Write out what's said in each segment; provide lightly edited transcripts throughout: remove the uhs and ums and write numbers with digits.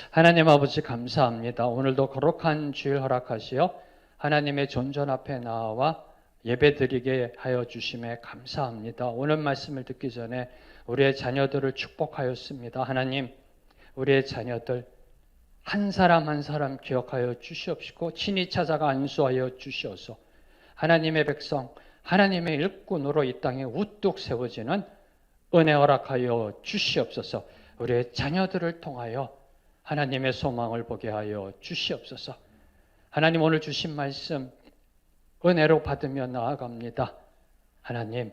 하나님 아버지 감사합니다. 오늘도 거룩한 주일 허락하시어 하나님의 존전 앞에 나와 예배드리게 하여 주심에 감사합니다. 오늘 말씀을 듣기 전에 우리의 자녀들을 축복하였습니다. 하나님, 우리의 자녀들 한 사람 한 사람 기억하여 주시옵시고 친히 찾아가 안수하여 주시옵소서. 하나님의 백성, 하나님의 일꾼으로 이 땅에 우뚝 세워지는 은혜 허락하여 주시옵소서. 우리의 자녀들을 통하여 하나님의 소망을 보게 하여 주시옵소서. 하나님, 오늘 주신 말씀 은혜로 받으며 나아갑니다. 하나님,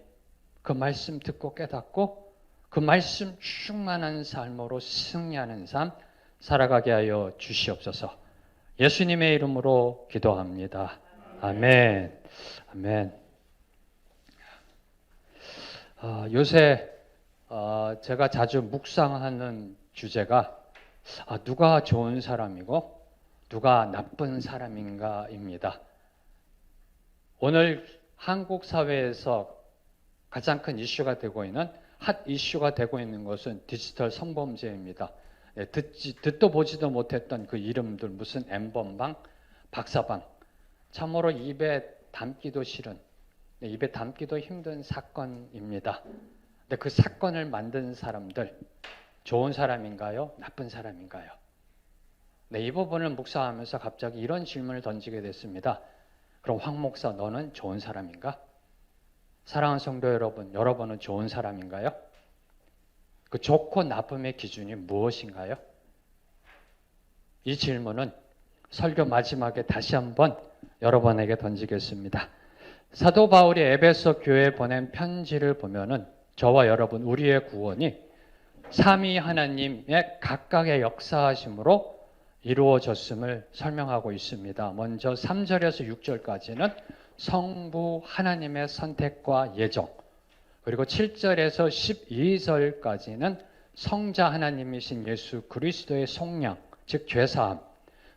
그 말씀 듣고 깨닫고 그 말씀 충만한 삶으로 승리하는 삶 살아가게 하여 주시옵소서. 예수님의 이름으로 기도합니다. 아멘. 아멘. 요새 제가 자주 묵상하는 주제가 누가 좋은 사람이고 누가 나쁜 사람인가입니다. 오늘 한국 사회에서 가장 큰 이슈가 되고 있는 핫 이슈가 되고 있는 것은 디지털 성범죄입니다. 듣도 보지도 못했던 그 이름들, 무슨 N번방, 박사방, 참으로 입에 담기도 싫은, 입에 담기도 힘든 사건입니다. 근데 그 사건을 만든 사람들 좋은 사람인가요? 나쁜 사람인가요? 네, 이 부분을 묵상하면서 갑자기 이런 질문을 던지게 됐습니다. 그럼 황 목사, 너는 좋은 사람인가? 사랑하는 성도 여러분, 여러분은 좋은 사람인가요? 그 좋고 나쁨의 기준이 무엇인가요? 이 질문은 설교 마지막에 다시 한번 여러분에게 던지겠습니다. 사도 바울이 에베소 교회에 보낸 편지를 보면은 저와 여러분, 우리의 구원이 삼위 하나님의 각각의 역사하심으로 이루어졌음을 설명하고 있습니다. 먼저 3절에서 6절까지는 성부 하나님의 선택과 예정, 그리고 7절에서 12절까지는 성자 하나님이신 예수 그리스도의 속량, 즉 죄사함,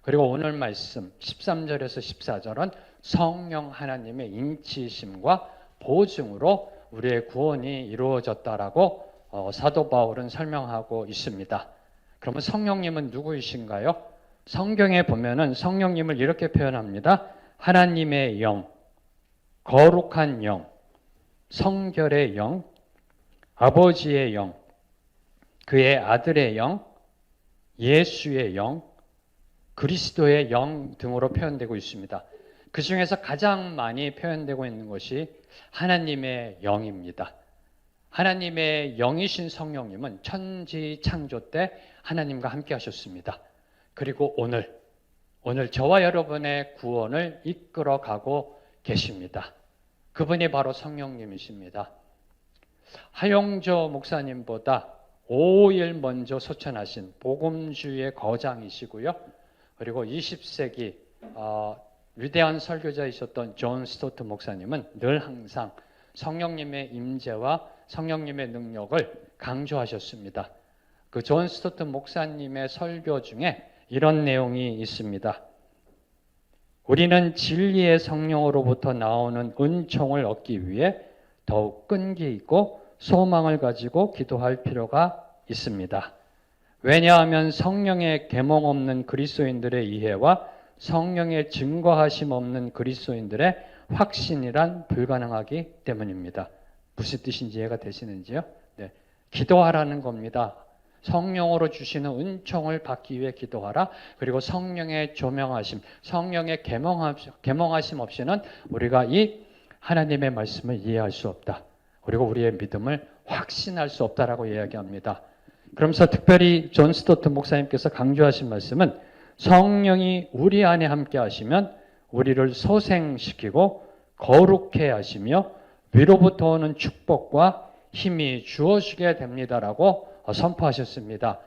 그리고 오늘 말씀 13절에서 14절은 성령 하나님의 인치심과 보증으로 우리의 구원이 이루어졌다라고 사도 바울은 설명하고 있습니다. 그러면 성령님은 누구이신가요? 성경에 보면은 성령님을 이렇게 표현합니다. 하나님의 영, 거룩한 영, 성결의 영, 아버지의 영, 그의 아들의 영, 예수의 영, 그리스도의 영 등으로 표현되고 있습니다. 그 중에서 가장 많이 표현되고 있는 것이 하나님의 영입니다. 하나님의 영이신 성령님은 천지 창조 때 하나님과 함께 하셨습니다. 그리고 오늘 저와 여러분의 구원을 이끌어가고 계십니다. 그분이 바로 성령님이십니다. 하용조 목사님보다 5일 먼저 소천하신 복음주의 거장이시고요. 그리고 20세기 위대한 설교자이셨던 존 스토트 목사님은 늘 항상 성령님의 임재와 성령님의 능력을 강조하셨습니다. 그 존 스토트 목사님의 설교 중에 이런 내용이 있습니다. 우리는 진리의 성령으로부터 나오는 은총을 얻기 위해 더욱 끈기 있고 소망을 가지고 기도할 필요가 있습니다. 왜냐하면 성령의 계몽 없는 그리스도인들의 이해와 성령의 증거하심 없는 그리스도인들의 확신이란 불가능하기 때문입니다. 무슨 뜻인지 이해가 되시는지요? 네, 기도하라는 겁니다. 성령으로 주시는 은총을 받기 위해 기도하라. 그리고 성령의 조명하심, 성령의 계몽하심 없이는 우리가 이 하나님의 말씀을 이해할 수 없다. 그리고 우리의 믿음을 확신할 수 없다라고 이야기합니다. 그러면서 특별히 존 스토트 목사님께서 강조하신 말씀은 성령이 우리 안에 함께 하시면 우리를 소생시키고 거룩해 하시며 위로부터 오는 축복과 힘이 주어지게 됩니다라고 선포하셨습니다.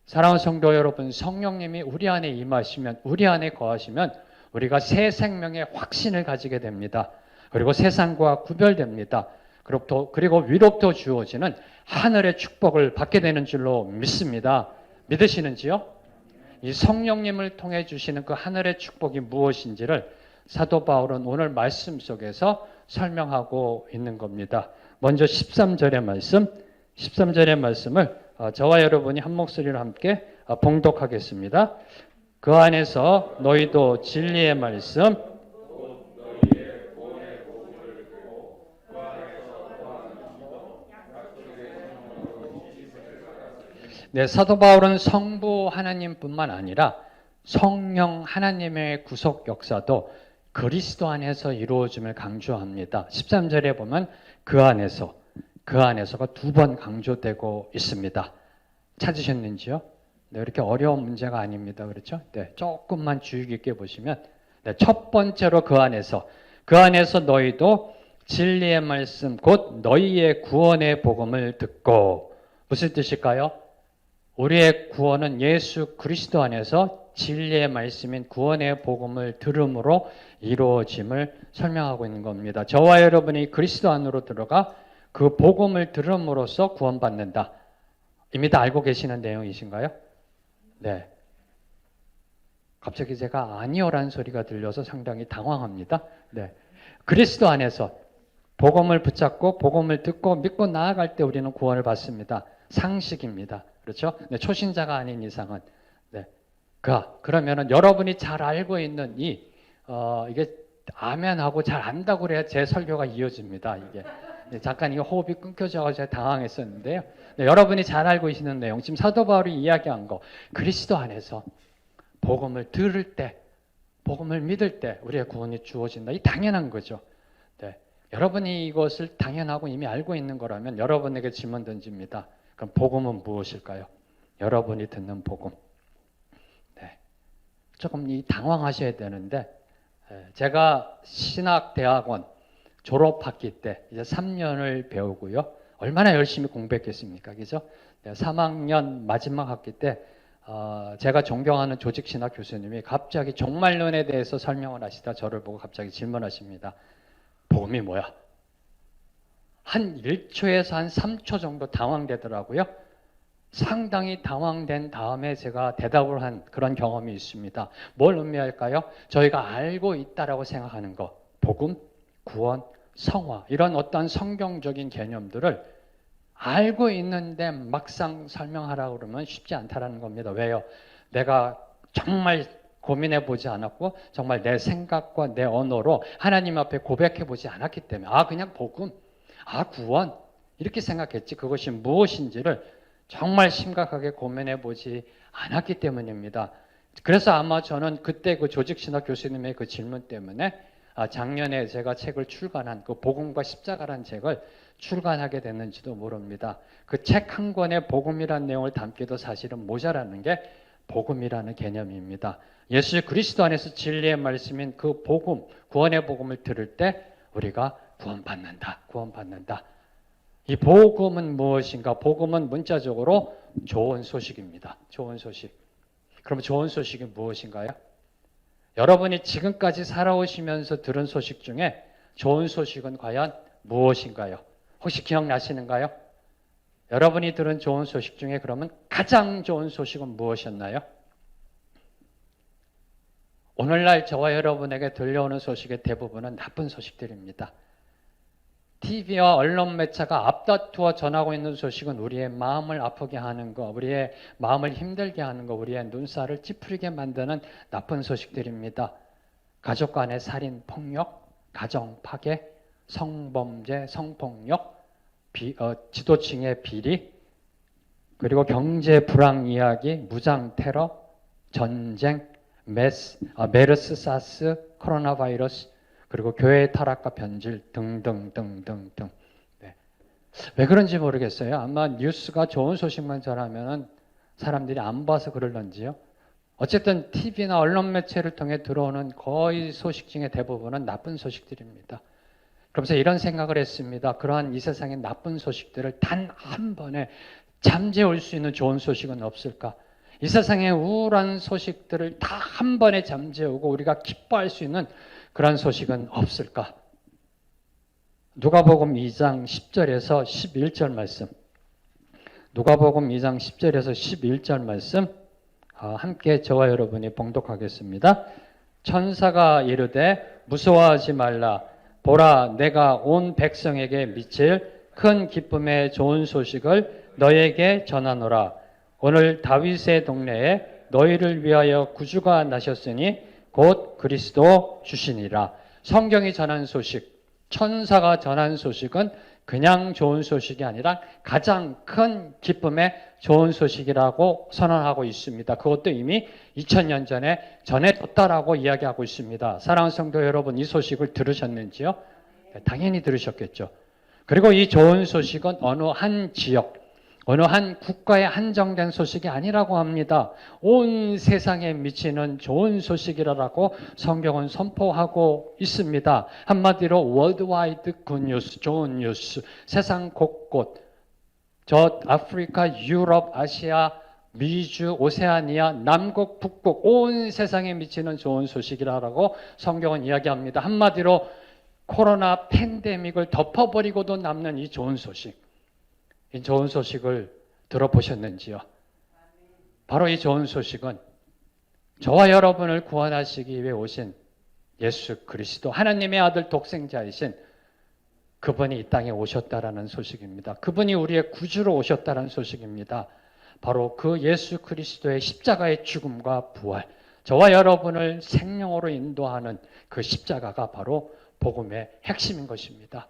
사랑하는 성도 여러분, 성령님이 우리 안에 임하시면, 우리 안에 거하시면 우리가 새 생명의 확신을 가지게 됩니다. 그리고 세상과 구별됩니다. 그리고 위로부터 주어지는 하늘의 축복을 받게 되는 줄로 믿습니다. 믿으시는지요? 이 성령님을 통해 주시는 그 하늘의 축복이 무엇인지를 사도 바울은 오늘 말씀 속에서 설명하고 있는 겁니다. 먼저 13절의 말씀을 저와 여러분이 한 목소리로 함께 봉독하겠습니다. 그 안에서 너희도 진리의 말씀 네, 사도 바울은 성부 하나님뿐만 아니라 성령 하나님의 구속 역사도 그리스도 안에서 이루어짐을 강조합니다. 13절에 보면 그 안에서가 두 번 강조되고 있습니다. 찾으셨는지요? 네, 이렇게 어려운 문제가 아닙니다. 그렇죠? 네, 조금만 주의 깊게 보시면 네, 첫 번째로 그 안에서 너희도 진리의 말씀 곧 너희의 구원의 복음을 듣고 무슨 뜻일까요? 우리의 구원은 예수 그리스도 안에서 진리의 말씀인 구원의 복음을 들음으로 이루어짐을 설명하고 있는 겁니다. 저와 여러분이 그리스도 안으로 들어가 그 복음을 들음으로써 구원받는다. 이미 다 알고 계시는 내용이신가요? 네. 갑자기 제가 아니요라는 소리가 들려서 상당히 당황합니다. 네. 그리스도 안에서 복음을 붙잡고 복음을 듣고 믿고 나아갈 때 우리는 구원을 받습니다. 상식입니다. 그렇죠? 네, 초신자가 아닌 이상은. 네. 그러면은 여러분이 잘 알고 있는 이게 아멘하고 잘 안다고 그래야 제 설교가 이어집니다. 이게. 네, 잠깐 이거 호흡이 끊겨져서 제가 당황했었는데요. 네, 여러분이 잘 알고 계시는 내용, 지금 사도 바울이 이야기한 거, 그리스도 안에서 복음을 들을 때, 복음을 믿을 때 우리의 구원이 주어진다. 이 당연한 거죠. 네. 여러분이 이것을 당연하고 이미 알고 있는 거라면 여러분에게 질문 던집니다. 그럼 복음은 무엇일까요? 여러분이 듣는 복음. 네. 조금 당황하셔야 되는데 제가 신학대학원 졸업학기 때 이제 3년을 배우고요. 얼마나 열심히 공부했겠습니까? 그죠? 3학년 마지막 학기 때 제가 존경하는 조직신학 교수님이 갑자기 종말론에 대해서 설명을 하시다 저를 보고 갑자기 질문하십니다. 복음이 뭐야? 한 1초에서 한 3초 정도 당황되더라고요. 상당히 당황된 다음에 제가 대답을 한 그런 경험이 있습니다. 뭘 의미할까요? 저희가 알고 있다라고 생각하는 것, 복음, 구원, 성화 이런 어떤 성경적인 개념들을 알고 있는데 막상 설명하라고 그러면 쉽지 않다라는 겁니다. 왜요? 내가 정말 고민해 보지 않았고 정말 내 생각과 내 언어로 하나님 앞에 고백해 보지 않았기 때문에 그냥 복음, 구원 이렇게 생각했지 그것이 무엇인지를 정말 심각하게 고민해 보지 않았기 때문입니다. 그래서 아마 저는 그때 그 조직신학 교수님의 그 질문 때문에 작년에 제가 책을 출간한 그 복음과 십자가라는 책을 출간하게 됐는지도 모릅니다. 그 책 한 권에 복음이라는 내용을 담기도 사실은 모자라는 게 복음이라는 개념입니다. 예수 그리스도 안에서 진리의 말씀인 그 복음, 구원의 복음을 들을 때 우리가 구원받는다. 이 복음은 무엇인가? 복음은 문자적으로 좋은 소식입니다. 좋은 소식. 그럼 좋은 소식이 무엇인가요? 여러분이 지금까지 살아오시면서 들은 소식 중에 좋은 소식은 과연 무엇인가요? 혹시 기억나시는가요? 여러분이 들은 좋은 소식 중에 그러면 가장 좋은 소식은 무엇이었나요? 오늘날 저와 여러분에게 들려오는 소식의 대부분은 나쁜 소식들입니다. TV와 언론 매체가 앞다투어 전하고 있는 소식은 우리의 마음을 아프게 하는 거, 우리의 마음을 힘들게 하는 거, 우리의 눈살을 찌푸리게 만드는 나쁜 소식들입니다. 가족 간의 살인, 폭력, 가정 파괴, 성범죄, 성폭력, 지도층의 비리, 그리고 경제 불황 이야기, 무장 테러, 전쟁, 메르스, 사스, 코로나 바이러스, 그리고 교회의 타락과 변질 등등등등등. 네. 왜 그런지 모르겠어요. 아마 뉴스가 좋은 소식만 전하면 사람들이 안 봐서 그럴런지요. 어쨌든 TV나 언론 매체를 통해 들어오는 거의 소식 중에 대부분은 나쁜 소식들입니다. 그러면서 이런 생각을 했습니다. 그러한 이 세상의 나쁜 소식들을 단 한 번에 잠재울 수 있는 좋은 소식은 없을까? 이 세상의 우울한 소식들을 다 한 번에 잠재우고 우리가 기뻐할 수 있는 그런 소식은 없을까? 누가복음 2장 10절에서 11절 말씀. 누가복음 2장 10절에서 11절 말씀 함께 저와 여러분이 봉독하겠습니다. 천사가 이르되 무서워하지 말라. 보라, 내가 온 백성에게 미칠 큰 기쁨의 좋은 소식을 너에게 전하노라. 오늘 다윗의 동네에 너희를 위하여 구주가 나셨으니 곧 그리스도 주시니라. 성경이 전한 소식, 천사가 전한 소식은 그냥 좋은 소식이 아니라 가장 큰 기쁨의 좋은 소식이라고 선언하고 있습니다. 그것도 이미 2000년 전에 전해졌다라고 이야기하고 있습니다. 사랑하는 성도 여러분, 이 소식을 들으셨는지요? 네, 당연히 들으셨겠죠. 그리고 이 좋은 소식은 어느 한 지역, 어느 한 국가에 한정된 소식이 아니라고 합니다. 온 세상에 미치는 좋은 소식이라고 성경은 선포하고 있습니다. 한마디로 월드와이드 굿뉴스, 좋은 뉴스, 세상 곳곳, 저 아프리카, 유럽, 아시아, 미주, 오세아니아, 남극, 북극 온 세상에 미치는 좋은 소식이라고 성경은 이야기합니다. 한마디로 코로나 팬데믹을 덮어버리고도 남는 이 좋은 소식. 이 좋은 소식을 들어보셨는지요? 바로 이 좋은 소식은 저와 여러분을 구원하시기 위해 오신 예수 그리스도, 하나님의 아들 독생자이신 그분이 이 땅에 오셨다라는 소식입니다. 그분이 우리의 구주로 오셨다는 소식입니다. 바로 그 예수 그리스도의 십자가의 죽음과 부활, 저와 여러분을 생명으로 인도하는 그 십자가가 바로 복음의 핵심인 것입니다.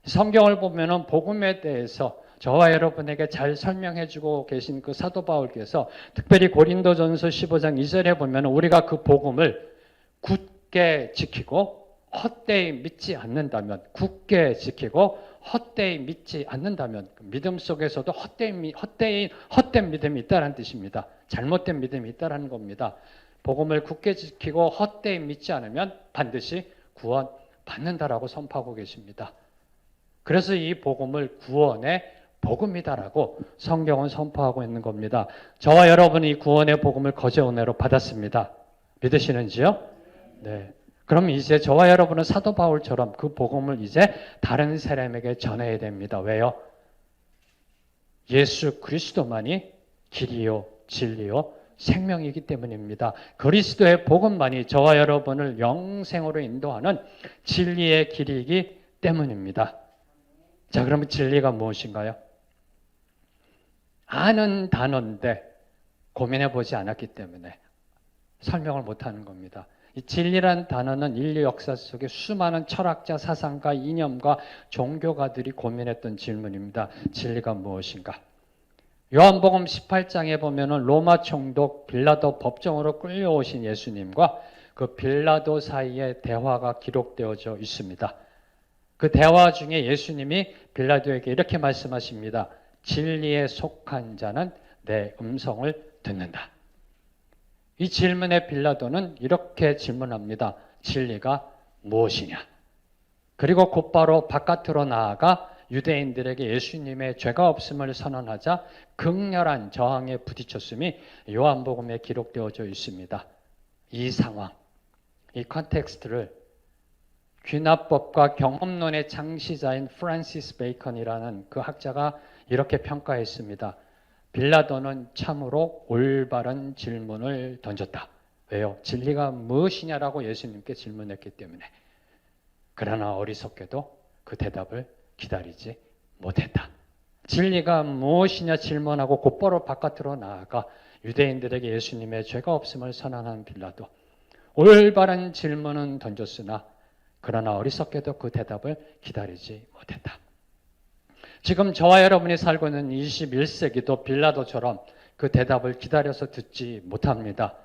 성경을 보면은 복음에 대해서 저와 여러분에게 잘 설명해 주고 계신 그 사도 바울께서 특별히 고린도전서 15장 2절에 보면 우리가 그 복음을 굳게 지키고 헛되이 믿지 않는다면, 굳게 지키고 헛되이 믿지 않는다면, 믿음 속에서도 헛된 믿음이 있다는 뜻입니다. 잘못된 믿음이 있다는 겁니다. 복음을 굳게 지키고 헛되이 믿지 않으면 반드시 구원 받는다라고 선포하고 계십니다. 그래서 이 복음을 구원의 복음이다라고 성경은 선포하고 있는 겁니다. 저와 여러분이 구원의 복음을 거저 은혜로 받았습니다. 믿으시는지요? 네. 그럼 이제 저와 여러분은 사도 바울처럼 그 복음을 이제 다른 사람에게 전해야 됩니다. 왜요? 예수 그리스도만이 길이요, 진리요, 생명이기 때문입니다. 그리스도의 복음만이 저와 여러분을 영생으로 인도하는 진리의 길이기 때문입니다. 자, 그러면 진리가 무엇인가요? 아는 단어인데 고민해 보지 않았기 때문에 설명을 못하는 겁니다. 이 진리란 단어는 인류 역사 속에 수많은 철학자, 사상가, 이념가, 종교가들이 고민했던 질문입니다. 진리가 무엇인가? 요한복음 18장에 보면은 로마 총독 빌라도 법정으로 끌려오신 예수님과 그 빌라도 사이의 대화가 기록되어져 있습니다. 그 대화 중에 예수님이 빌라도에게 이렇게 말씀하십니다. 진리에 속한 자는 내 음성을 듣는다. 이 질문에 빌라도는 이렇게 질문합니다. 진리가 무엇이냐? 그리고 곧바로 바깥으로 나아가 유대인들에게 예수님의 죄가 없음을 선언하자 극렬한 저항에 부딪혔음이 요한복음에 기록되어져 있습니다. 이 상황, 이 컨텍스트를 귀납법과 경험론의 창시자인 프란시스 베이컨이라는 그 학자가 이렇게 평가했습니다. 빌라도는 참으로 올바른 질문을 던졌다. 왜요? 진리가 무엇이냐라고 예수님께 질문했기 때문에. 그러나 어리석게도 그 대답을 기다리지 못했다. 진리가 무엇이냐 질문하고 곧바로 바깥으로 나아가 유대인들에게 예수님의 죄가 없음을 선언한 빌라도. 올바른 질문은 던졌으나 그러나 어리석게도 그 대답을 기다리지 못했다. 지금 저와 여러분이 살고 있는 21세기도 빌라도처럼 그 대답을 기다려서 듣지 못합니다.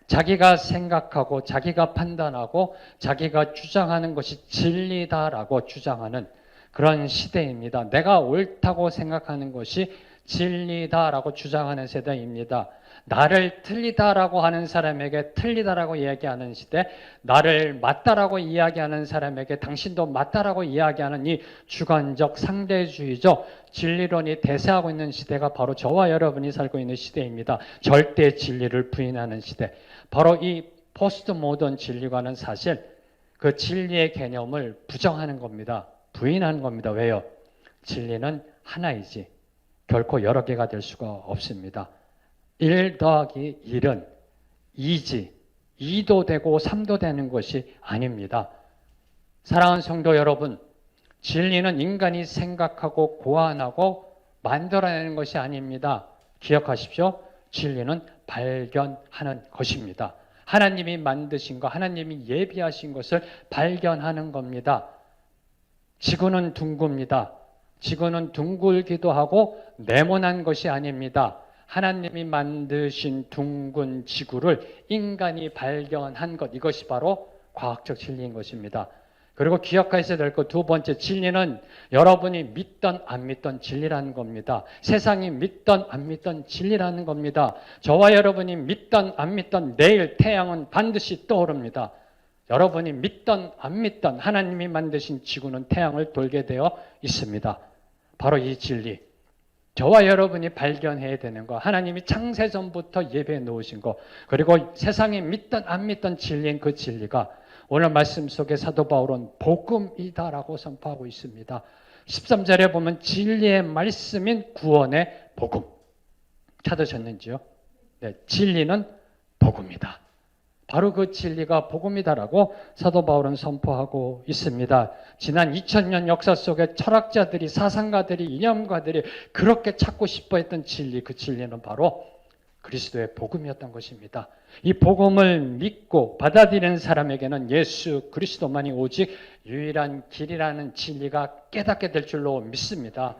자기가 생각하고 자기가 판단하고 자기가 주장하는 것이 진리다라고 주장하는 그런 시대입니다. 내가 옳다고 생각하는 것이 진리다라고 주장하는 세대입니다. 나를 틀리다라고 하는 사람에게 틀리다라고 이야기하는 시대, 나를 맞다라고 이야기하는 사람에게 당신도 맞다라고 이야기하는 이 주관적 상대주의적 진리론이 대세하고 있는 시대가 바로 저와 여러분이 살고 있는 시대입니다. 절대 진리를 부인하는 시대. 바로 이 포스트 모던 진리관은 사실 그 진리의 개념을 부정하는 겁니다. 부인하는 겁니다. 왜요? 진리는 하나이지 결코 여러 개가 될 수가 없습니다. 1 더하기 1은 2지 2도 되고 3도 되는 것이 아닙니다. 사랑하는 성도 여러분, 진리는 인간이 생각하고 고안하고 만들어내는 것이 아닙니다. 기억하십시오. 진리는 발견하는 것입니다. 하나님이 만드신 것, 하나님이 예비하신 것을 발견하는 겁니다. 지구는 둥굽니다. 지구는 둥글기도 하고 네모난 것이 아닙니다. 하나님이 만드신 둥근 지구를 인간이 발견한 것, 이것이 바로 과학적 진리인 것입니다. 그리고 기억하셔야 될 것 두 번째, 진리는 여러분이 믿던 안 믿던 진리라는 겁니다. 세상이 믿던 안 믿던 진리라는 겁니다. 저와 여러분이 믿던 안 믿던 내일 태양은 반드시 떠오릅니다. 여러분이 믿던 안 믿던 하나님이 만드신 지구는 태양을 돌게 되어 있습니다. 바로 이 진리, 저와 여러분이 발견해야 되는 거, 하나님이 창세전부터 예배해 놓으신 거, 그리고 세상이 믿던 안 믿던 진리인 그 진리가 오늘 말씀 속에 사도 바울은 복음이다라고 선포하고 있습니다. 13절에 보면 진리의 말씀인 구원의 복음 찾으셨는지요? 네, 진리는 복음이다. 바로 그 진리가 복음이다라고 사도 바울은 선포하고 있습니다. 지난 2000년 역사 속에 철학자들이, 사상가들이, 이념가들이 그렇게 찾고 싶어했던 진리, 그 진리는 바로 그리스도의 복음이었던 것입니다. 이 복음을 믿고 받아들이는 사람에게는 예수 그리스도만이 오직 유일한 길이라는 진리가 깨닫게 될 줄로 믿습니다.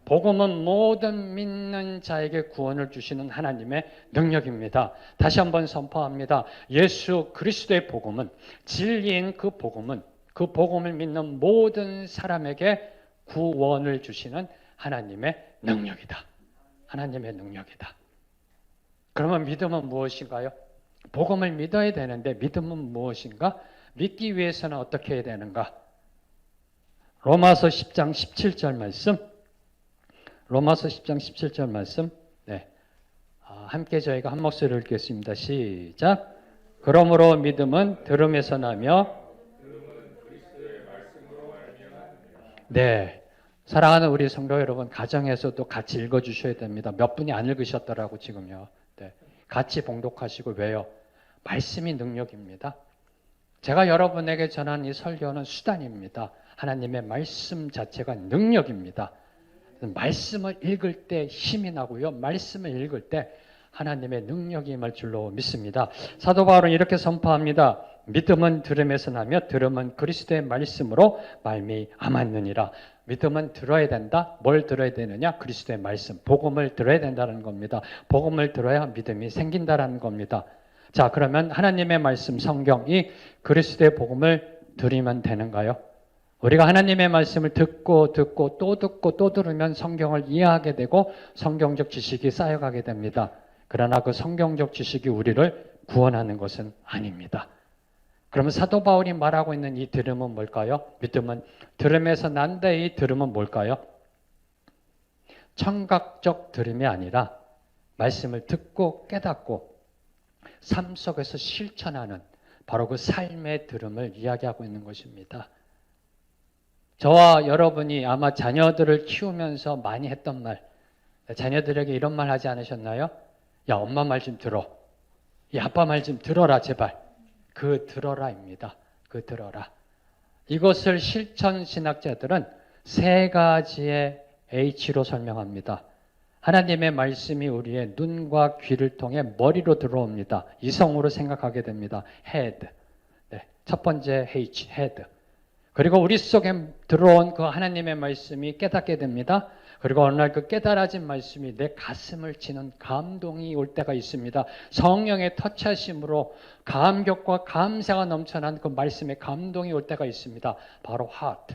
복음은 모든 믿는 자에게 구원을 주시는 하나님의 능력입니다. 다시 한번 선포합니다. 예수 그리스도의 복음은, 진리인 그 복음은, 그 복음을 믿는 모든 사람에게 구원을 주시는 하나님의 능력이다. 하나님의 능력이다. 그러면 믿음은 무엇인가요? 복음을 믿어야 되는데 믿음은 무엇인가? 믿기 위해서는 어떻게 해야 되는가? 로마서 10장 17절 말씀, 로마서 10장 17절 말씀, 네, 함께 저희가 한 목소리로 읽겠습니다. 시작. 그러므로 믿음은 들음에서 나며, 네, 사랑하는 우리 성도 여러분, 가정에서도 같이 읽어주셔야 됩니다. 몇 분이 안 읽으셨더라고 지금요. 네, 같이 봉독하시고. 왜요? 말씀이 능력입니다. 제가 여러분에게 전한 이 설교는 수단입니다. 하나님의 말씀 자체가 능력입니다. 말씀을 읽을 때 힘이 나고요. 말씀을 읽을 때 하나님의 능력이 임할 줄로 믿습니다. 사도 바울은 이렇게 선포합니다. 믿음은 들음에서 나며 들음은 그리스도의 말씀으로 말미암았느니라. 믿음은 들어야 된다. 뭘 들어야 되느냐? 그리스도의 말씀, 복음을 들어야 된다는 겁니다. 복음을 들어야 믿음이 생긴다는 겁니다. 자, 그러면 하나님의 말씀, 성경이 그리스도의 복음을 들으면 되는가요? 우리가 하나님의 말씀을 듣고 또 들으면 성경을 이해하게 되고 성경적 지식이 쌓여가게 됩니다. 그러나 그 성경적 지식이 우리를 구원하는 것은 아닙니다. 그러면 사도 바울이 말하고 있는 이 들음은 뭘까요? 믿음은 들음에서 난다. 이 들음은 뭘까요? 청각적 들음이 아니라 말씀을 듣고 깨닫고 삶 속에서 실천하는 바로 그 삶의 들음을 이야기하고 있는 것입니다. 저와 여러분이 아마 자녀들을 키우면서 많이 했던 말, 자녀들에게 이런 말 하지 않으셨나요? 야, 엄마 말 좀 들어. 야, 아빠 말 좀 들어라 제발. 그 들어라입니다. 그 들어라. 이것을 실천 신학자들은 세 가지의 H로 설명합니다. 하나님의 말씀이 우리의 눈과 귀를 통해 머리로 들어옵니다. 이성으로 생각하게 됩니다. head. 네, 첫 번째 H, head. 그리고 우리 속에 들어온 그 하나님의 말씀이 깨닫게 됩니다. 그리고 어느 날 그 깨달아진 말씀이 내 가슴을 치는 감동이 올 때가 있습니다. 성령의 터치하심으로 감격과 감사가 넘쳐난 그 말씀의 감동이 올 때가 있습니다. 바로 heart.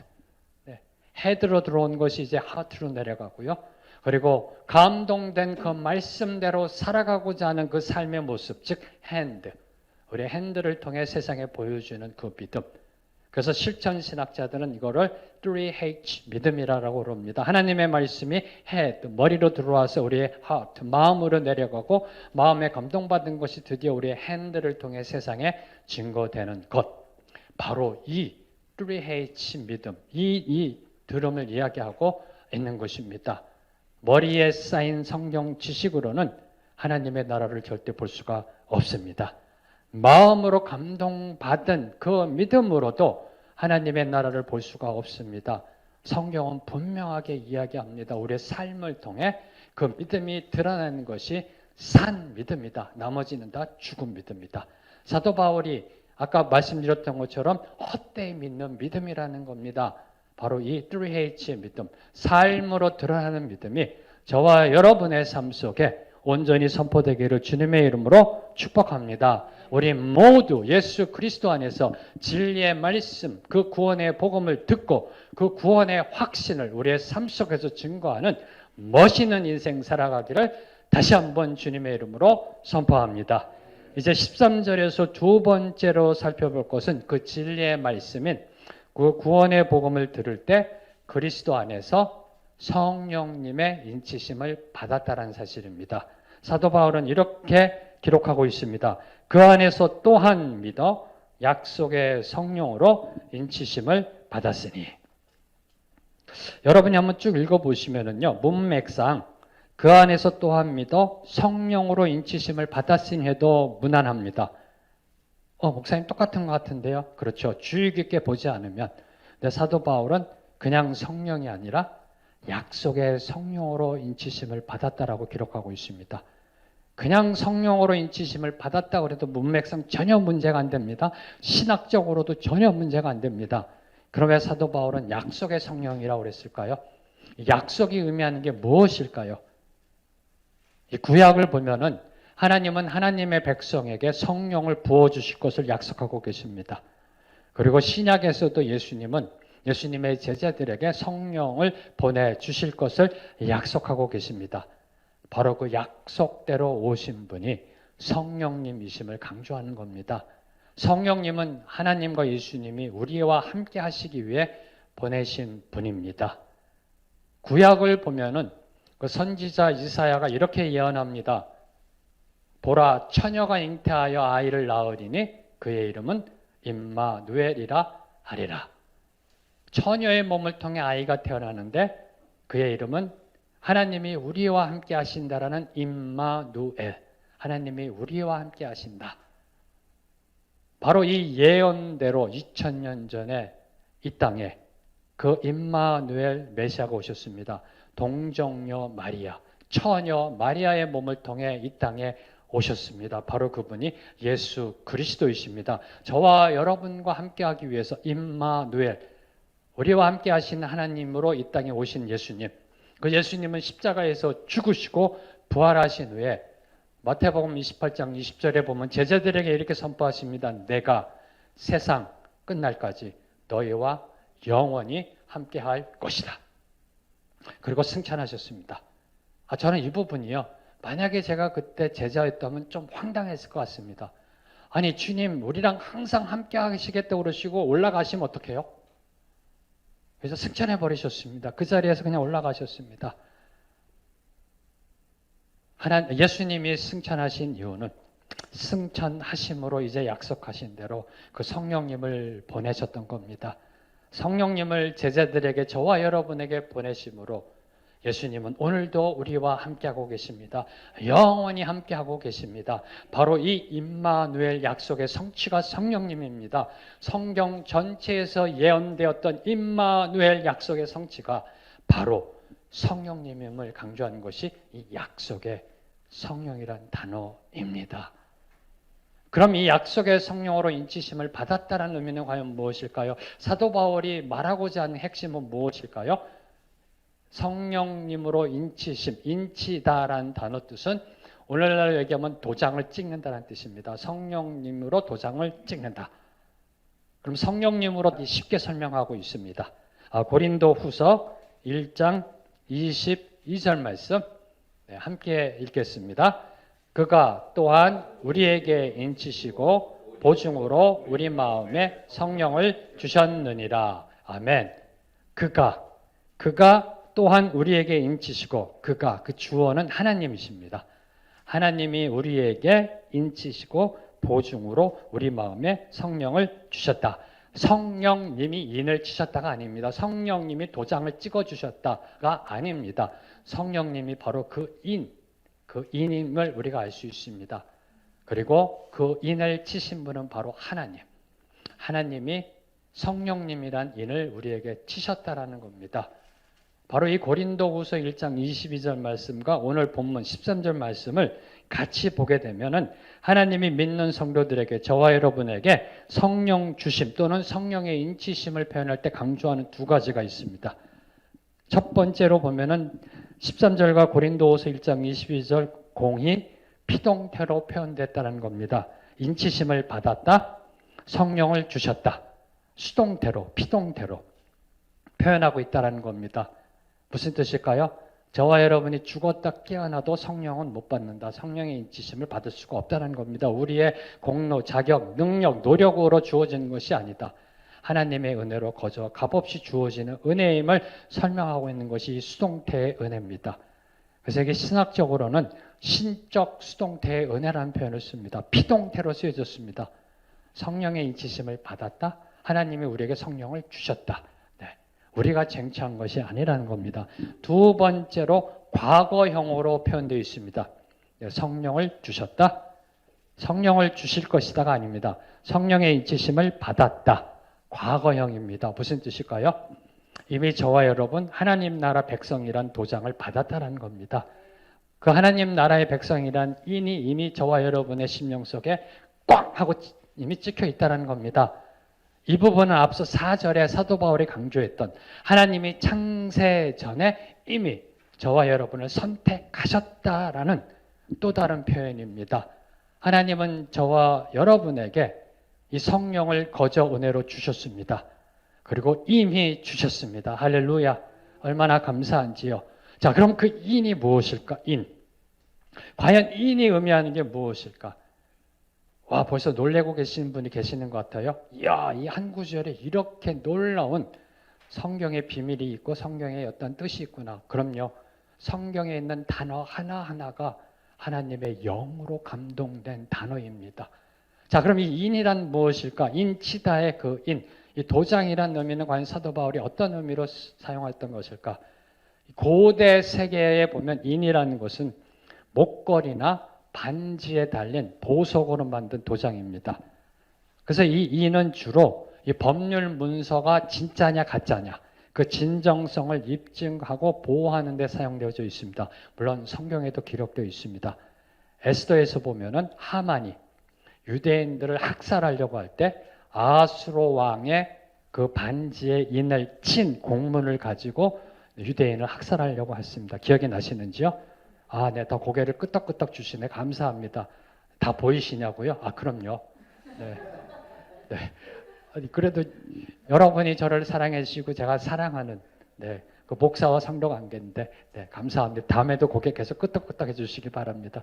네, head로 들어온 것이 이제 heart로 내려가고요. 그리고 감동된 그 말씀대로 살아가고자 하는 그 삶의 모습, 즉 hand. 우리의 핸드를 통해 세상에 보여주는 그 믿음. 그래서 실천 신학자들은 이거를 3H 믿음이라고 그럽니다. 하나님의 말씀이 head, 머리로 들어와서 우리의 heart, 마음으로 내려가고 마음에 감동받은 것이 드디어 우리의 hand를 통해 세상에 증거되는 것. 바로 이 3H 믿음, 이 들음을 이야기하고 있는 것입니다. 머리에 쌓인 성경 지식으로는 하나님의 나라를 절대 볼 수가 없습니다. 마음으로 감동받은 그 믿음으로도 하나님의 나라를 볼 수가 없습니다. 성경은 분명하게 이야기합니다. 우리의 삶을 통해 그 믿음이 드러나는 것이 산 믿음이다. 나머지는 다 죽은 믿음이다. 사도 바울이 아까 말씀드렸던 것처럼 헛되이 믿는 믿음이라는 겁니다. 바로 이 3H의 믿음, 삶으로 드러나는 믿음이 저와 여러분의 삶 속에 온전히 선포되기를 주님의 이름으로 축복합니다. 우리 모두 예수 그리스도 안에서 진리의 말씀, 그 구원의 복음을 듣고 그 구원의 확신을 우리의 삶 속에서 증거하는 멋있는 인생 살아가기를 다시 한번 주님의 이름으로 선포합니다. 이제 13절에서 두 번째로 살펴볼 것은 그 진리의 말씀인 그 구원의 복음을 들을 때 그리스도 안에서 성령님의 인치심을 받았다는 사실입니다. 사도 바울은 이렇게 기록하고 있습니다. 그 안에서 또한 믿어 약속의 성령으로 인치심을 받았으니. 여러분이 한번 쭉 읽어보시면은요, 문맥상 그 안에서 또한 믿어 성령으로 인치심을 받았으니 해도 무난합니다. 목사님 똑같은 것 같은데요. 그렇죠. 주의 깊게 보지 않으면. 근데 사도 바울은 그냥 성령이 아니라 약속의 성령으로 인치심을 받았다라고 기록하고 있습니다. 그냥 성령으로 인치심을 받았다고 해도 문맥상 전혀 문제가 안 됩니다. 신학적으로도 전혀 문제가 안 됩니다. 그럼 왜 사도 바울은 약속의 성령이라고 그랬을까요? 약속이 의미하는 게 무엇일까요? 이 구약을 보면은 하나님은 하나님의 백성에게 성령을 부어주실 것을 약속하고 계십니다. 그리고 신약에서도 예수님은 예수님의 제자들에게 성령을 보내주실 것을 약속하고 계십니다. 바로 그 약속대로 오신 분이 성령님이심을 강조하는 겁니다. 성령님은 하나님과 예수님이 우리와 함께 하시기 위해 보내신 분입니다. 구약을 보면은 그 선지자 이사야가 이렇게 예언합니다. 보라, 처녀가 잉태하여 아이를 낳으리니 그의 이름은 임마누엘이라 하리라. 처녀의 몸을 통해 아이가 태어나는데 그의 이름은 하나님이 우리와 함께 하신다라는 임마누엘, 하나님이 우리와 함께 하신다. 바로 이 예언대로 2000년 전에 이 땅에 그 임마누엘 메시아가 오셨습니다. 동정녀 마리아, 처녀 마리아의 몸을 통해 이 땅에 오셨습니다. 바로 그분이 예수 그리스도이십니다. 저와 여러분과 함께하기 위해서 임마누엘, 우리와 함께 하시는 하나님으로 이 땅에 오신 예수님, 그 예수님은 십자가에서 죽으시고 부활하신 후에 마태복음 28장 20절에 보면 제자들에게 이렇게 선포하십니다. 내가 세상 끝날까지 너희와 영원히 함께할 것이다. 그리고 승천하셨습니다. 저는 이 부분이요, 만약에 제가 그때 제자였다면 좀 황당했을 것 같습니다. 아니 주님 우리랑 항상 함께 하시겠다고 그러시고 올라가시면 어떡해요? 그래서 승천해 버리셨습니다. 그 자리에서 그냥 올라가셨습니다. 예수님이 승천하신 이유는 승천하심으로 이제 약속하신 대로 그 성령님을 보내셨던 겁니다. 성령님을 제자들에게, 저와 여러분에게 보내심으로 예수님은 오늘도 우리와 함께하고 계십니다. 영원히 함께하고 계십니다. 바로 이 임마누엘 약속의 성취가 성령님입니다. 성경 전체에서 예언되었던 임마누엘 약속의 성취가 바로 성령님임을 강조하는 것이 이 약속의 성령이란 단어입니다. 그럼 이 약속의 성령으로 인치심을 받았다는 의미는 과연 무엇일까요? 사도 바울이 말하고자 하는 핵심은 무엇일까요? 성령님으로 인치심, 인치다라는 단어 뜻은 오늘날 얘기하면 도장을 찍는다는 뜻입니다. 성령님으로 도장을 찍는다. 그럼 성령님으로 쉽게 설명하고 있습니다. 고린도 후서 1장 22절 말씀 함께 읽겠습니다. 그가 또한 우리에게 인치시고 보증으로 우리 마음에 성령을 주셨느니라. 아멘. 그가 또한 우리에게 인치시고, 그 주어는 하나님이십니다. 하나님이 우리에게 인치시고 보증으로 우리 마음에 성령을 주셨다. 성령님이 인을 치셨다가 아닙니다. 성령님이 도장을 찍어주셨다가 아닙니다. 성령님이 바로 그 인임을 우리가 알 수 있습니다. 그리고 그 인을 치신 분은 바로 하나님이 성령님이란 인을 우리에게 치셨다라는 겁니다. 바로 이 고린도후서 1장 22절 말씀과 오늘 본문 13절 말씀을 같이 보게 되면은 하나님이 믿는 성도들에게, 저와 여러분에게 성령 주심 또는 성령의 인치심을 표현할 때 강조하는 두 가지가 있습니다. 첫 번째로 보면은 13절과 고린도후서 1장 22절 공이 피동태로 표현됐다는 겁니다. 인치심을 받았다, 성령을 주셨다. 수동태로, 피동태로 표현하고 있다는 겁니다. 무슨 뜻일까요? 저와 여러분이 죽었다 깨어나도 성령은 못 받는다. 성령의 인치심을 받을 수가 없다는 겁니다. 우리의 공로, 자격, 능력, 노력으로 주어지는 것이 아니다. 하나님의 은혜로 거저 값없이 주어지는 은혜임을 설명하고 있는 것이 수동태의 은혜입니다. 그래서 이게 신학적으로는 신적 수동태의 은혜라는 표현을 씁니다. 피동태로 쓰여졌습니다. 성령의 인치심을 받았다. 하나님이 우리에게 성령을 주셨다. 네. 우리가 쟁취한 것이 아니라는 겁니다. 두 번째로 과거형으로 표현되어 있습니다. 성령을 주셨다. 성령을 주실 것이다가 아닙니다. 성령의 인치심을 받았다. 과거형입니다. 무슨 뜻일까요? 이미 저와 여러분 하나님 나라 백성이란 도장을 받았다는 겁니다. 그 하나님 나라의 백성이란 인이 이미 저와 여러분의 심령 속에 꽉 하고 이미 찍혀 있다는 겁니다. 이 부분은 앞서 4절에 사도 바울이 강조했던 하나님이 창세 전에 이미 저와 여러분을 선택하셨다라는 또 다른 표현입니다. 하나님은 저와 여러분에게 이 성령을 거저 은혜로 주셨습니다. 그리고 이미 주셨습니다. 할렐루야. 얼마나 감사한지요. 자, 그럼 그 인이 무엇일까? 인. 과연 인이 의미하는 게 무엇일까? 와, 벌써 놀래고 계시는 분이 계시는 것 같아요. 이야, 이 한 구절에 이렇게 놀라운 성경의 비밀이 있고 성경의 어떤 뜻이 있구나. 그럼요. 성경에 있는 단어 하나하나가 하나님의 영으로 감동된 단어입니다. 자, 그럼 이 인이란 무엇일까? 인치다의 그 인. 이 도장이란 의미는 과연 사도 바울이 어떤 의미로 사용했던 것일까? 고대 세계에 보면 인이라는 것은 목걸이나 반지에 달린 보석으로 만든 도장입니다. 그래서 이 인은 주로 이 법률 문서가 진짜냐 가짜냐 그 진정성을 입증하고 보호하는 데 사용되어져 있습니다. 물론 성경에도 기록되어 있습니다. 에스더에서 보면은 하만이 유대인들을 학살하려고 할 때 아수로 왕의 그 반지에 인을 친 공문을 가지고 유대인을 학살하려고 했습니다. 기억이 나시는지요? 아, 네, 더 고개를 끄덕끄덕 주시네. 감사합니다. 다 보이시냐고요? 아, 그럼요. 네. 네. 그래도 여러분이 저를 사랑해 주시고 제가 사랑하는 네, 그 목사와 성도 관계인데 네, 감사합니다. 다음에도 고개 계속 끄덕끄덕 해주시기 바랍니다.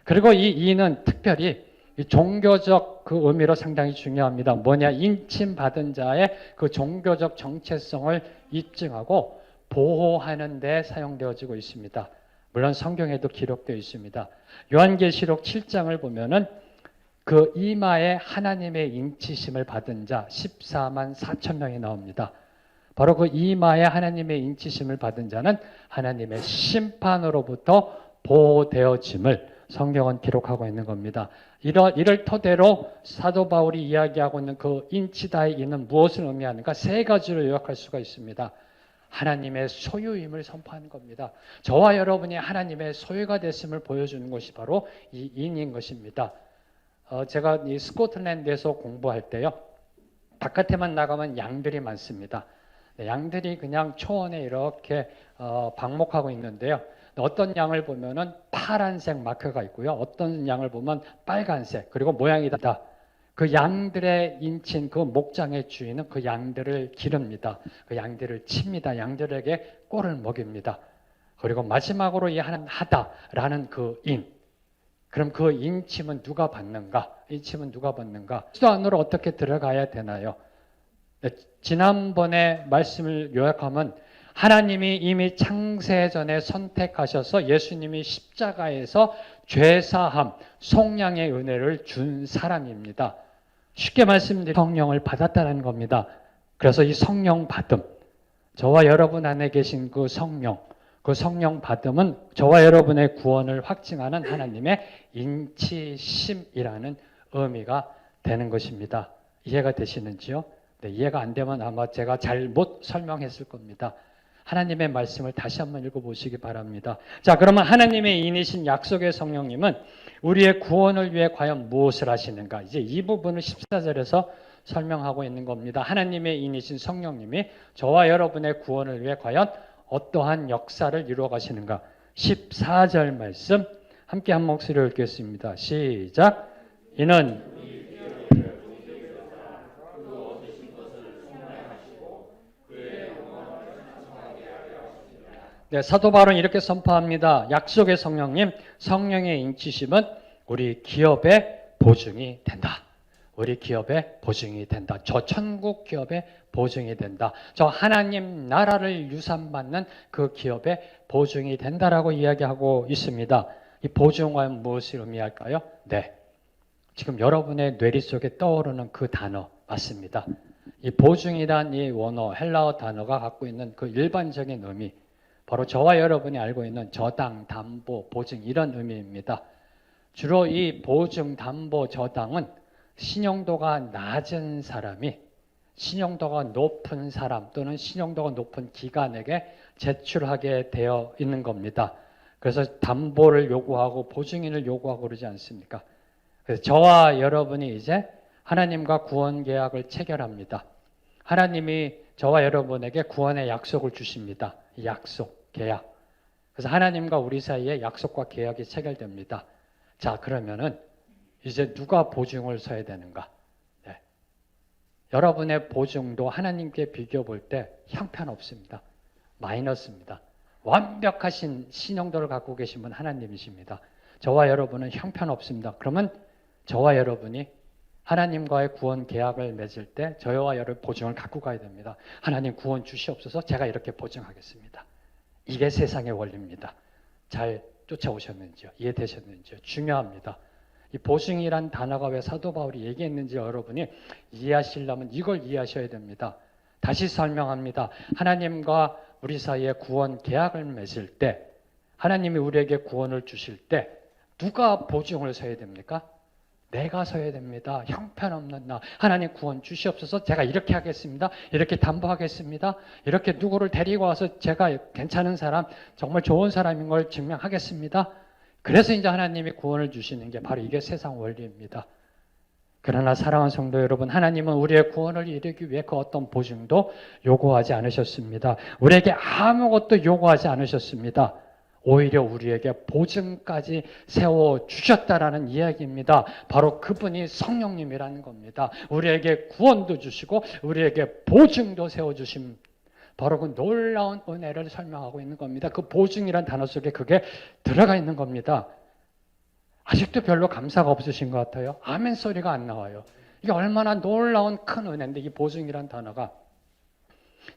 그리고 이 인은 특별히 이 종교적 그 의미로 상당히 중요합니다. 뭐냐? 인침받은 자의 그 종교적 정체성을 입증하고 보호하는 데 사용되어지고 있습니다. 물론 성경에도 기록되어 있습니다. 요한계시록 7장을 보면은 그 이마에 하나님의 인치심을 받은 자 14만 4천 명이 나옵니다. 바로 그 이마에 하나님의 인치심을 받은 자는 하나님의 심판으로부터 보호되어짐을 성경은 기록하고 있는 겁니다. 이를 토대로 사도 바울이 이야기하고 있는 그 인치다의 인은 무엇을 의미하는가? 세 가지로 요약할 수가 있습니다. 하나님의 소유임을 선포하는 겁니다. 저와 여러분이 하나님의 소유가 됐음을 보여주는 것이 바로 이 인인 것입니다. 제가 이 스코틀랜드에서 공부할 때요. 바깥에만 나가면 양들이 많습니다. 양들이 그냥 초원에 이렇게 방목하고 있는데요. 어떤 양을 보면은 파란색 마크가 있고요. 어떤 양을 보면 빨간색, 그리고 모양이 다. 그 양들의 인친 그 목장의 주인은 그 양들을 기릅니다. 그 양들을 칩니다. 양들에게 꼴을 먹입니다. 그리고 마지막으로 이 하다라는 그 인. 그럼 그 인침은 누가 받는가? 인침은 누가 받는가? 수도 안으로 어떻게 들어가야 되나요? 네, 지난번에 말씀을 요약하면 하나님이 이미 창세전에 선택하셔서 예수님이 십자가에서 죄사함, 속량의 은혜를 준 사람입니다. 쉽게 말씀드리면 성령을 받았다는 겁니다. 그래서 이 성령 받음, 저와 여러분 안에 계신 그 성령 받음은 저와 여러분의 구원을 확증하는 하나님의 인치심이라는 의미가 되는 것입니다. 이해가 되시는지요? 네, 이해가 안 되면 아마 제가 잘못 설명했을 겁니다. 하나님의 말씀을 다시 한번 읽어보시기 바랍니다. 자, 그러면 하나님의 인이신 약속의 성령님은 우리의 구원을 위해 과연 무엇을 하시는가? 이제 이 부분을 14절에서 설명하고 있는 겁니다. 하나님의 인이신 성령님이 저와 여러분의 구원을 위해 과연 어떠한 역사를 이루어 가시는가? 14절 말씀 함께 한 목소리로 읽겠습니다. 시작. 이는 네, 사도 바울은 이렇게 선포합니다. 약속의 성령님, 성령의 인치심은 우리 기업의 보증이 된다. 우리 기업의 보증이 된다. 저 천국 기업의 보증이 된다. 저 하나님 나라를 유산받는 그 기업의 보증이 된다라고 이야기하고 있습니다. 이 보증은 무엇을 의미할까요? 네, 지금 여러분의 뇌리 속에 떠오르는 그 단어 맞습니다. 이 보증이란 이 원어 헬라어 단어가 갖고 있는 그 일반적인 의미, 바로 저와 여러분이 알고 있는 저당, 담보, 보증 이런 의미입니다. 주로 이 보증, 담보, 저당은 신용도가 낮은 사람이 신용도가 높은 사람 또는 신용도가 높은 기관에게 제출하게 되어 있는 겁니다. 그래서 담보를 요구하고 보증인을 요구하고 그러지 않습니까? 그래서 저와 여러분이 이제 하나님과 구원 계약을 체결합니다. 하나님이 저와 여러분에게 구원의 약속을 주십니다. 약속. 계약. 그래서 하나님과 우리 사이에 약속과 계약이 체결됩니다. 자, 그러면은 이제 누가 보증을 서야 되는가? 네. 여러분의 보증도 하나님께 비교해 볼 때 형편없습니다. 마이너스입니다. 완벽하신 신용도를 갖고 계신 분 하나님이십니다. 저와 여러분은 형편없습니다. 그러면 저와 여러분이 하나님과의 구원 계약을 맺을 때 저와 여러분 보증을 갖고 가야 됩니다. 하나님 구원 주시옵소서. 제가 이렇게 보증하겠습니다. 이게 세상의 원리입니다. 잘 쫓아오셨는지요? 이해되셨는지요? 중요합니다. 이 보증이란 단어가 왜 사도 바울이 얘기했는지 여러분이 이해하시려면 이걸 이해하셔야 됩니다. 다시 설명합니다. 하나님과 우리 사이에 구원 계약을 맺을 때 하나님이 우리에게 구원을 주실 때 누가 보증을 서야 됩니까? 내가 서야 됩니다. 형편없는 나. 하나님 구원 주시옵소서. 제가 이렇게 하겠습니다. 이렇게 담보하겠습니다. 이렇게 누구를 데리고 와서 제가 괜찮은 사람, 정말 좋은 사람인 걸 증명하겠습니다. 그래서 이제 하나님이 구원을 주시는 게 바로 이게 세상 원리입니다. 그러나 사랑하는 성도 여러분, 하나님은 우리의 구원을 이루기 위해 그 어떤 보증도 요구하지 않으셨습니다. 우리에게 아무것도 요구하지 않으셨습니다. 오히려 우리에게 보증까지 세워주셨다라는 이야기입니다. 바로 그분이 성령님이라는 겁니다. 우리에게 구원도 주시고 우리에게 보증도 세워주신 바로 그 놀라운 은혜를 설명하고 있는 겁니다. 그 보증이란 단어 속에 그게 들어가 있는 겁니다. 아직도 별로 감사가 없으신 것 같아요. 아멘 소리가 안 나와요. 이게 얼마나 놀라운 큰 은혜인데 이 보증이란 단어가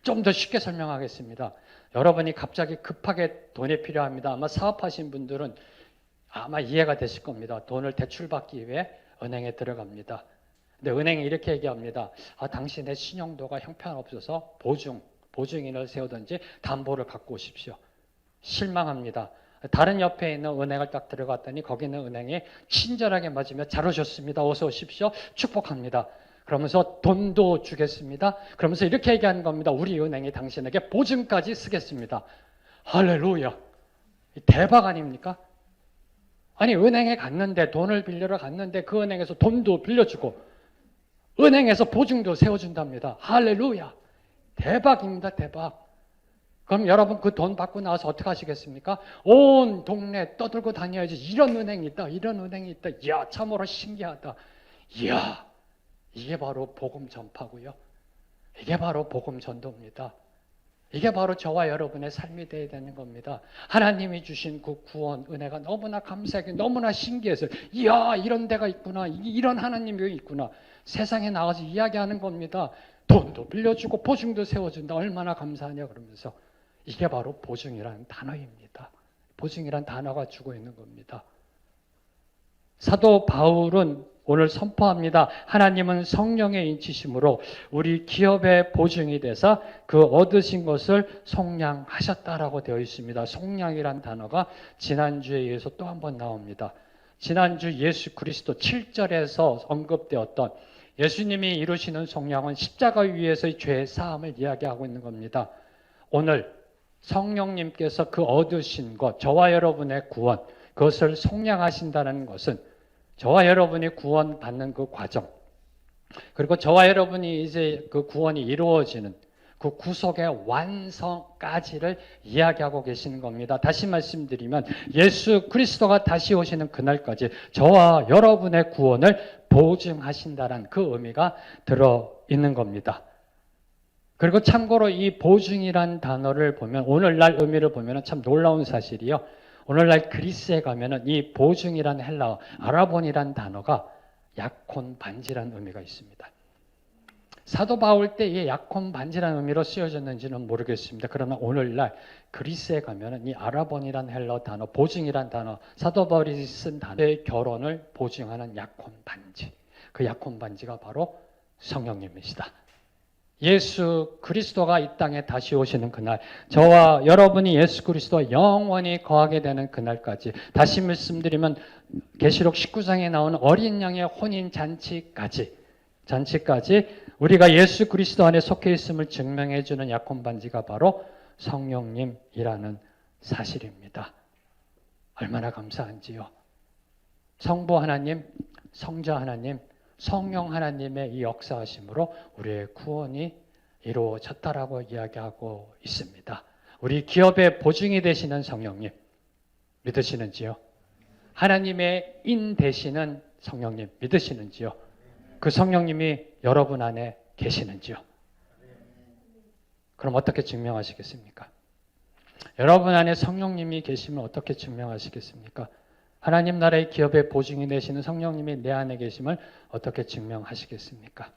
좀 더 쉽게 설명하겠습니다. 여러분이 갑자기 급하게 돈이 필요합니다. 아마 사업하신 분들은 아마 이해가 되실 겁니다. 돈을 대출받기 위해 은행에 들어갑니다. 근데 은행이 이렇게 얘기합니다. 당신의 신용도가 형편없어서 보증인을 세우든지 담보를 갖고 오십시오. 실망합니다. 다른 옆에 있는 은행을 딱 들어갔더니 거기는 은행이 친절하게 맞으며 잘 오셨습니다. 어서 오십시오. 축복합니다. 그러면서 돈도 주겠습니다. 그러면서 이렇게 얘기하는 겁니다. 우리 은행이 당신에게 보증까지 쓰겠습니다. 할렐루야. 대박 아닙니까? 아니 은행에 갔는데 돈을 빌리러 갔는데 그 은행에서 돈도 빌려주고 은행에서 보증도 세워준답니다. 할렐루야. 대박입니다. 대박. 그럼 여러분 그 돈 받고 나와서 어떻게 하시겠습니까? 온 동네 떠들고 다녀야지. 이런 은행이 있다. 이런 은행이 있다. 이야 참으로 신기하다. 이야 이게 바로 복음 전파고요. 이게 바로 복음 전도입니다. 이게 바로 저와 여러분의 삶이 되어야 되는 겁니다. 하나님이 주신 그 구원, 은혜가 너무나 감사하게 너무나 신기해서 이야 이런 데가 있구나. 이런 하나님이 있구나. 세상에 나가서 이야기하는 겁니다. 돈도 빌려주고 보증도 세워준다. 얼마나 감사하냐 그러면서 이게 바로 보증이라는 단어입니다. 보증이라는 단어가 주고 있는 겁니다. 사도 바울은 오늘 선포합니다. 하나님은 성령의 인치심으로 우리 기업의 보증이 돼서 그 얻으신 것을 속량하셨다라고 되어 있습니다. 속량이란 단어가 지난주에 이어서 또 한 번 나옵니다. 지난주 예수 그리스도 7절에서 언급되었던 예수님이 이루시는 속량은 십자가 위에서의 죄 사함을 이야기하고 있는 겁니다. 오늘 성령님께서 그 얻으신 것, 저와 여러분의 구원, 그것을 속량하신다는 것은 저와 여러분이 구원받는 그 과정, 그리고 저와 여러분이 이제 그 구원이 이루어지는 그 구속의 완성까지를 이야기하고 계시는 겁니다. 다시 말씀드리면 예수 그리스도가 다시 오시는 그날까지 저와 여러분의 구원을 보증하신다는 그 의미가 들어있는 겁니다. 그리고 참고로 이 보증이란 단어를 보면 오늘날 의미를 보면 참 놀라운 사실이요. 오늘날 그리스에 가면은 이 보증이란 헬라어 아라본이란 단어가 약혼 반지란 의미가 있습니다. 사도 바울 때 이 약혼 반지라는 의미로 쓰여졌는지는 모르겠습니다. 그러나 오늘날 그리스에 가면은 이 아라본이란 헬라어 단어, 보증이란 단어, 사도 바울이 쓴 단어의 결혼을 보증하는 약혼 반지. 그 약혼 반지가 바로 성령님이시다. 예수 그리스도가 이 땅에 다시 오시는 그날, 저와 여러분이 예수 그리스도와 영원히 거하게 되는 그날까지, 다시 말씀드리면 계시록 19장에 나오는 어린 양의 혼인 잔치까지 우리가 예수 그리스도 안에 속해 있음을 증명해 주는 약혼 반지가 바로 성령님이라는 사실입니다. 얼마나 감사한지요. 성부 하나님, 성자 하나님, 성령 하나님의 이 역사하심으로 우리의 구원이 이루어졌다라고 이야기하고 있습니다. 우리 기업의 보증이 되시는 성령님 믿으시는지요? 하나님의 인 되시는 성령님 믿으시는지요? 그 성령님이 여러분 안에 계시는지요? 그럼 어떻게 증명하시겠습니까? 여러분 안에 성령님이 계시면 어떻게 증명하시겠습니까? 하나님 나라의 기업의 보증이 되시는 성령님이 내 안에 계심을 어떻게 증명하시겠습니까?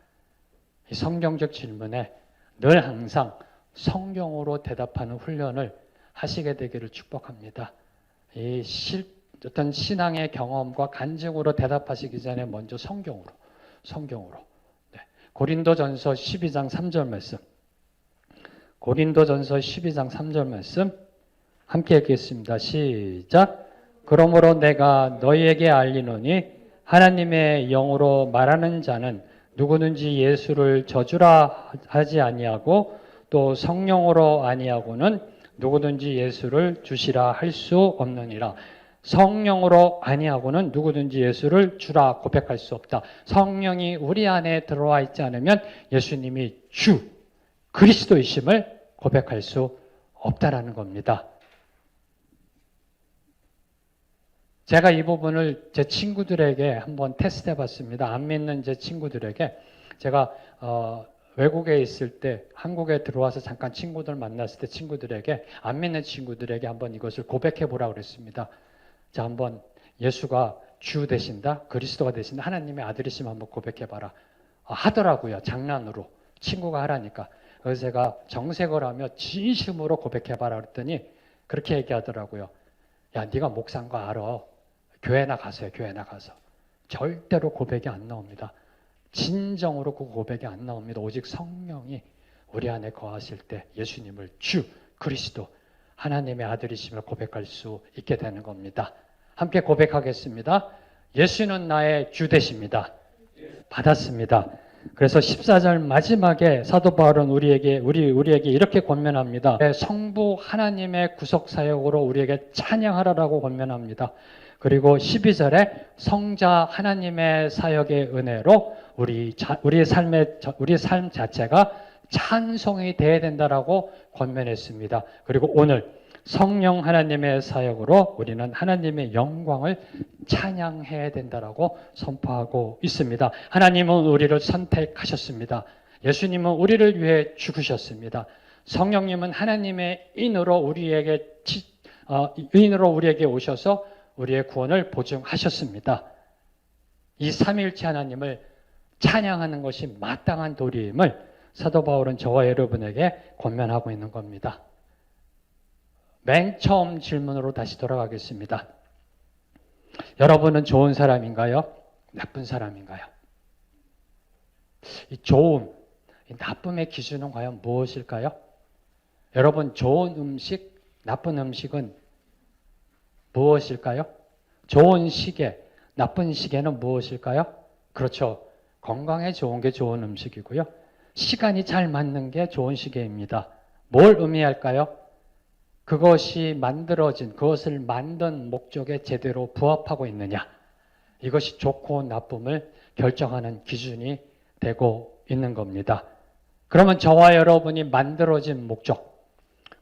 이 성경적 질문에 늘 항상 성경으로 대답하는 훈련을 하시게 되기를 축복합니다. 이 어떤 신앙의 경험과 간증으로 대답하시기 전에 먼저 성경으로. 네. 고린도전서 12장 3절 말씀. 고린도전서 12장 3절 말씀 함께 읽겠습니다. 시작. 그러므로 내가 너희에게 알리노니 하나님의 영으로 말하는 자는 누구든지 예수를 저주라 하지 아니하고 또 성령으로 아니하고는 누구든지 예수를 주시라 할 수 없느니라. 성령으로 아니하고는 누구든지 예수를 주라 고백할 수 없다. 성령이 우리 안에 들어와 있지 않으면 예수님이 주 그리스도이심을 고백할 수 없다라는 겁니다. 제가 이 부분을 제 친구들에게 한번 테스트해 봤습니다. 안 믿는 제 친구들에게 제가 외국에 있을 때 한국에 들어와서 잠깐 친구들 만났을 때 친구들에게 안 믿는 친구들에게 한번 이것을 고백해 보라고 그랬습니다. 자, 한번 예수가 주 되신다, 그리스도가 되신다, 하나님의 아들이시면 한번 고백해 봐라. 하더라고요. 장난으로 친구가 하라니까. 그래서 제가 정색을 하며 진심으로 고백해 봐라 그랬더니 그렇게 얘기하더라고요. 야, 네가 목사인 거 알아. 교회나 가세요. 교회나 가서. 절대로 고백이 안 나옵니다. 진정으로 그 고백이 안 나옵니다. 오직 성령이 우리 안에 거하실 때 예수님을 주, 그리스도, 하나님의 아들이심을 고백할 수 있게 되는 겁니다. 함께 고백하겠습니다. 예수는 나의 주 되십니다. 받았습니다. 그래서 14절 마지막에 사도 바울은 우리에게 이렇게 권면합니다. 성부 하나님의 구속 사역으로 우리에게 찬양하라라고 권면합니다. 그리고 12절에 성자 하나님의 사역의 은혜로 우리의 삶 자체가 찬송이 되어야 된다라고 권면했습니다. 그리고 오늘 성령 하나님의 사역으로 우리는 하나님의 영광을 찬양해야 된다라고 선포하고 있습니다. 하나님은 우리를 선택하셨습니다. 예수님은 우리를 위해 죽으셨습니다. 성령님은 하나님의 인으로 우리에게 오셔서 우리의 구원을 보증하셨습니다. 이 삼위일체 하나님을 찬양하는 것이 마땅한 도리임을 사도 바울은 저와 여러분에게 권면하고 있는 겁니다. 맨 처음 질문으로 다시 돌아가겠습니다. 여러분은 좋은 사람인가요? 나쁜 사람인가요? 이 좋음, 이 나쁨의 기준은 과연 무엇일까요? 여러분, 좋은 음식, 나쁜 음식은 무엇일까요? 좋은 시계, 나쁜 시계는 무엇일까요? 그렇죠. 건강에 좋은 게 좋은 음식이고요. 시간이 잘 맞는 게 좋은 시계입니다. 뭘 의미할까요? 그것이 만들어진, 그것을 만든 목적에 제대로 부합하고 있느냐. 이것이 좋고 나쁨을 결정하는 기준이 되고 있는 겁니다. 그러면 저와 여러분이 만들어진 목적,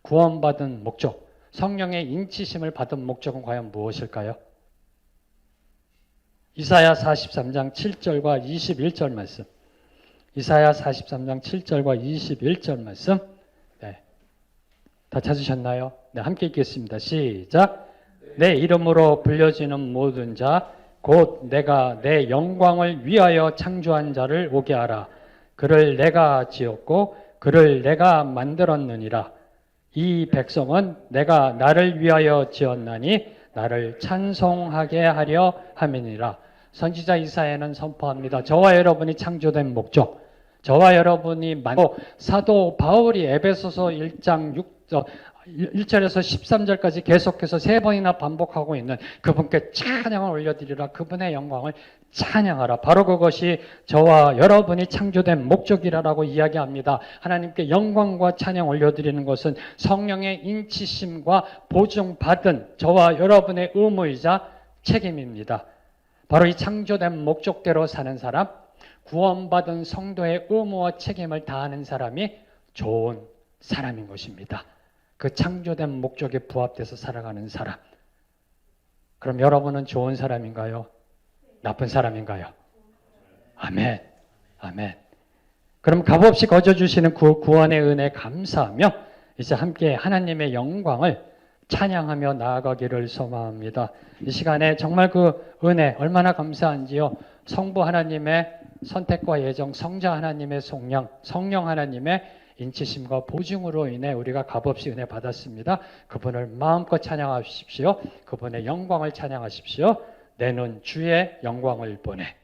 구원받은 목적, 성령의 인치심을 받은 목적은 과연 무엇일까요? 이사야 43장 7절과 21절 말씀. 이사야 43장 7절과 21절 말씀. 네. 다 찾으셨나요? 네, 함께 읽겠습니다. 시작. 내 이름으로 불려지는 모든 자, 곧 내가 내 영광을 위하여 창조한 자를 오게 하라. 그를 내가 지었고 그를 내가 만들었느니라. 이 백성은 내가 나를 위하여 지었나니 나를 찬송하게 하려 함이니라. 선지자 이사야는 선포합니다. 저와 여러분이 창조된 목적, 저와 여러분이 사도 바울이 에베소서 1장 1절에서 13절까지 계속해서 3번이나 반복하고 있는 그분께 찬양을 올려드리라. 그분의 영광을 찬양하라. 바로 그것이 저와 여러분이 창조된 목적이라고 이야기합니다. 하나님께 영광과 찬양 올려드리는 것은 성령의 인치심과 보증받은 저와 여러분의 의무이자 책임입니다. 바로 이 창조된 목적대로 사는 사람, 구원받은 성도의 의무와 책임을 다하는 사람이 좋은 사람인 것입니다. 그 창조된 목적에 부합돼서 살아가는 사람. 그럼 여러분은 좋은 사람인가요? 나쁜 사람인가요? 아멘. 아멘. 그럼 값없이 거저주시는 구원의 은혜에 감사하며 이제 함께 하나님의 영광을 찬양하며 나아가기를 소망합니다. 이 시간에 정말 그 은혜 얼마나 감사한지요. 성부 하나님의 선택과 예정, 성자 하나님의 속량, 성령 하나님의 인치심과 보증으로 인해 우리가 값없이 은혜 받았습니다. 그분을 마음껏 찬양하십시오. 그분의 영광을 찬양하십시오. 내는 주의 영광을 보내.